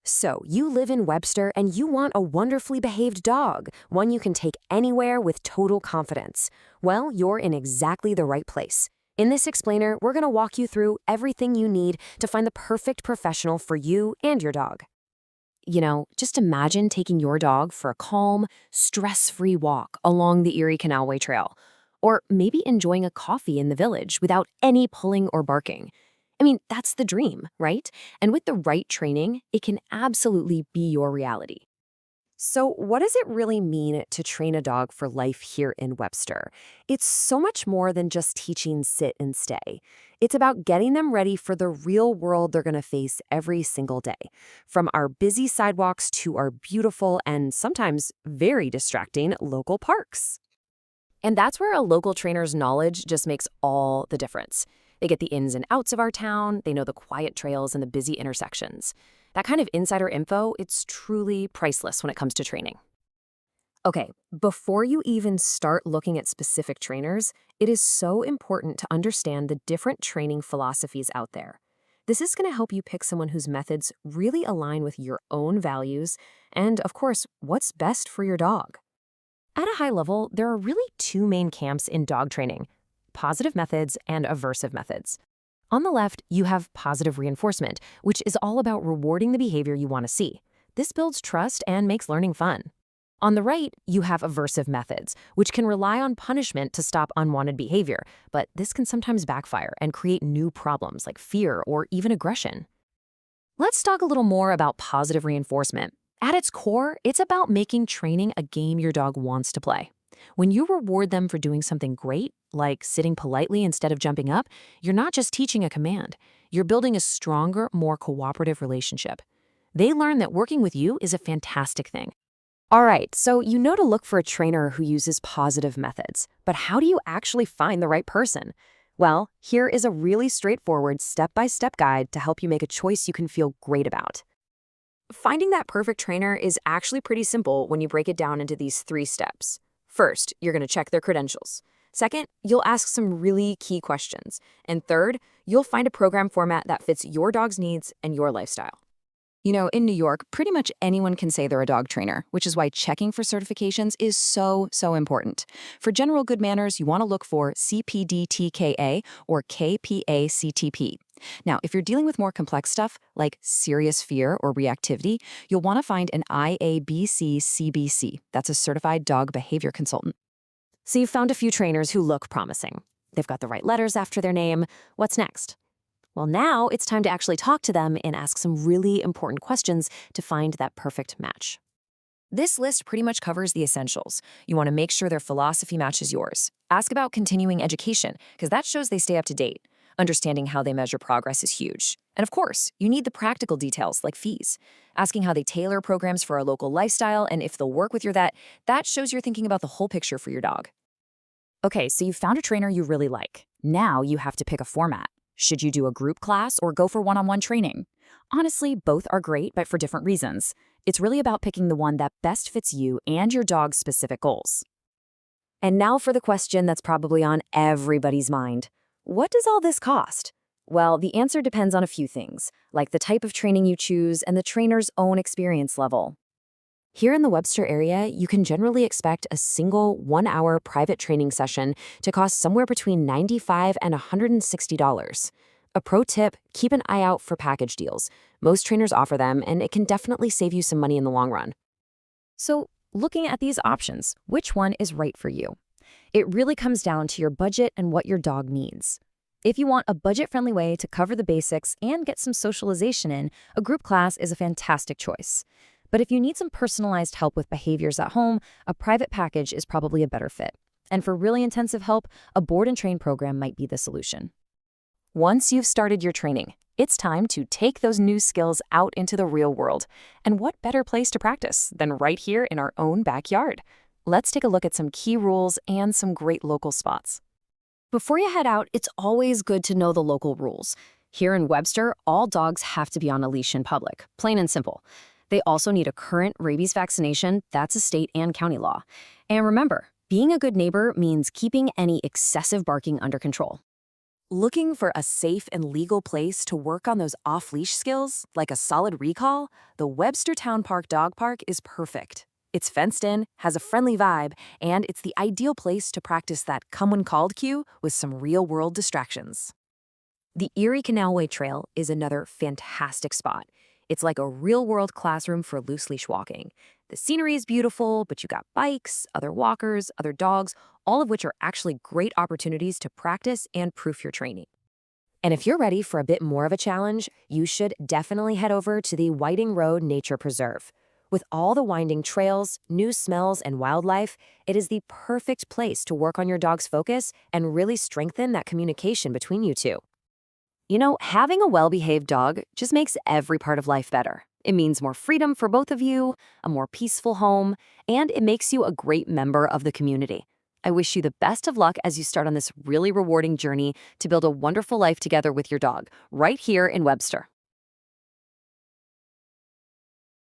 So, you live in Webster and you want a wonderfully behaved dog, one you can take anywhere with total confidence. Well, you're in exactly the right place. In this explainer, we're going to walk you through everything you need to find the perfect professional for you and your dog. Just imagine taking your dog for a calm, stress-free walk along the Erie Canalway Trail, or maybe enjoying a coffee in the village without any pulling or barking. I mean, that's the dream, right? And with the right training, it can absolutely be your reality. So, what does it really mean to train a dog for life here in Webster? It's so much more than just teaching sit and stay. It's about getting them ready for the real world they're going to face every single day, from our busy sidewalks to our beautiful and sometimes very distracting local parks. And that's where a local trainer's knowledge just makes all the difference. They get the ins and outs of our town, they know the quiet trails and the busy intersections. That kind of insider info, it's truly priceless when it comes to training. Okay, before you even start looking at specific trainers, it is so important to understand the different training philosophies out there. This is going to help you pick someone whose methods really align with your own values and, of course, what's best for your dog. At a high level, there are really two main camps in dog training: positive methods and aversive methods. On the left, you have positive reinforcement, which is all about rewarding the behavior you want to see. This builds trust and makes learning fun. On the right, you have aversive methods, which can rely on punishment to stop unwanted behavior, but this can sometimes backfire and create new problems like fear or even aggression. Let's talk a little more about positive reinforcement. At its core, it's about making training a game your dog wants to play. When you reward them for doing something great, like sitting politely instead of jumping up, you're not just teaching a command. You're building a stronger, more cooperative relationship. They learn that working with you is a fantastic thing. All right, so you know to look for a trainer who uses positive methods. But how do you actually find the right person? Well, here is a really straightforward step-by-step guide to help you make a choice you can feel great about. Finding that perfect trainer is actually pretty simple when you break it down into these 3 steps. First, you're going to check their credentials. Second, you'll ask some really key questions. And third, you'll find a program format that fits your dog's needs and your lifestyle. In New York, pretty much anyone can say they're a dog trainer, which is why checking for certifications is so important. For general good manners, you want to look for CPDTKA or KPACTP. Now, if you're dealing with more complex stuff, like serious fear or reactivity, you'll want to find an IABC-CBC. That's a Certified Dog Behavior Consultant. So you've found a few trainers who look promising. They've got the right letters after their name. What's next? Well, now it's time to actually talk to them and ask some really important questions to find that perfect match. This list pretty much covers the essentials. You want to make sure their philosophy matches yours. Ask about continuing education, because that shows they stay up to date. Understanding how they measure progress is huge. And of course, you need the practical details like fees. Asking how they tailor programs for our local lifestyle and if they'll work with your vet, that shows you're thinking about the whole picture for your dog. Okay, so you found a trainer you really like. Now you have to pick a format. Should you do a group class or go for one-on-one training? Honestly, both are great, but for different reasons. It's really about picking the one that best fits you and your dog's specific goals. And now for the question that's probably on everybody's mind. What does all this cost? Well, the answer depends on a few things, like the type of training you choose and the trainer's own experience level. Here in the Webster area, you can generally expect a single 1-hour private training session to cost somewhere between $95 and $160. A pro tip, keep an eye out for package deals. Most trainers offer them, and it can definitely save you some money in the long run. So, looking at these options, which one is right for you? It really comes down to your budget and what your dog needs. If you want a budget-friendly way to cover the basics and get some socialization in, a group class is a fantastic choice. But if you need some personalized help with behaviors at home, a private package is probably a better fit. And for really intensive help, a board and train program might be the solution. Once you've started your training, it's time to take those new skills out into the real world. And what better place to practice than right here in our own backyard? Let's take a look at some key rules and some great local spots. Before you head out, it's always good to know the local rules. Here in Webster, all dogs have to be on a leash in public, plain and simple. They also need a current rabies vaccination. That's a state and county law. And remember, being a good neighbor means keeping any excessive barking under control. Looking for a safe and legal place to work on those off-leash skills, like a solid recall? The Webster Town Park Dog Park is perfect. It's fenced in, has a friendly vibe, and it's the ideal place to practice that come when called cue with some real-world distractions. The Erie Canalway Trail is another fantastic spot. It's like a real-world classroom for loose leash walking. The scenery is beautiful, but you got bikes, other walkers, other dogs, all of which are actually great opportunities to practice and proof your training. And if you're ready for a bit more of a challenge, you should definitely head over to the Whiting Road Nature Preserve. With all the winding trails, new smells, and wildlife, it is the perfect place to work on your dog's focus and really strengthen that communication between you two. You know, having a well-behaved dog just makes every part of life better. It means more freedom for both of you, a more peaceful home, and it makes you a great member of the community. I wish you the best of luck as you start on this really rewarding journey to build a wonderful life together with your dog, right here in Webster.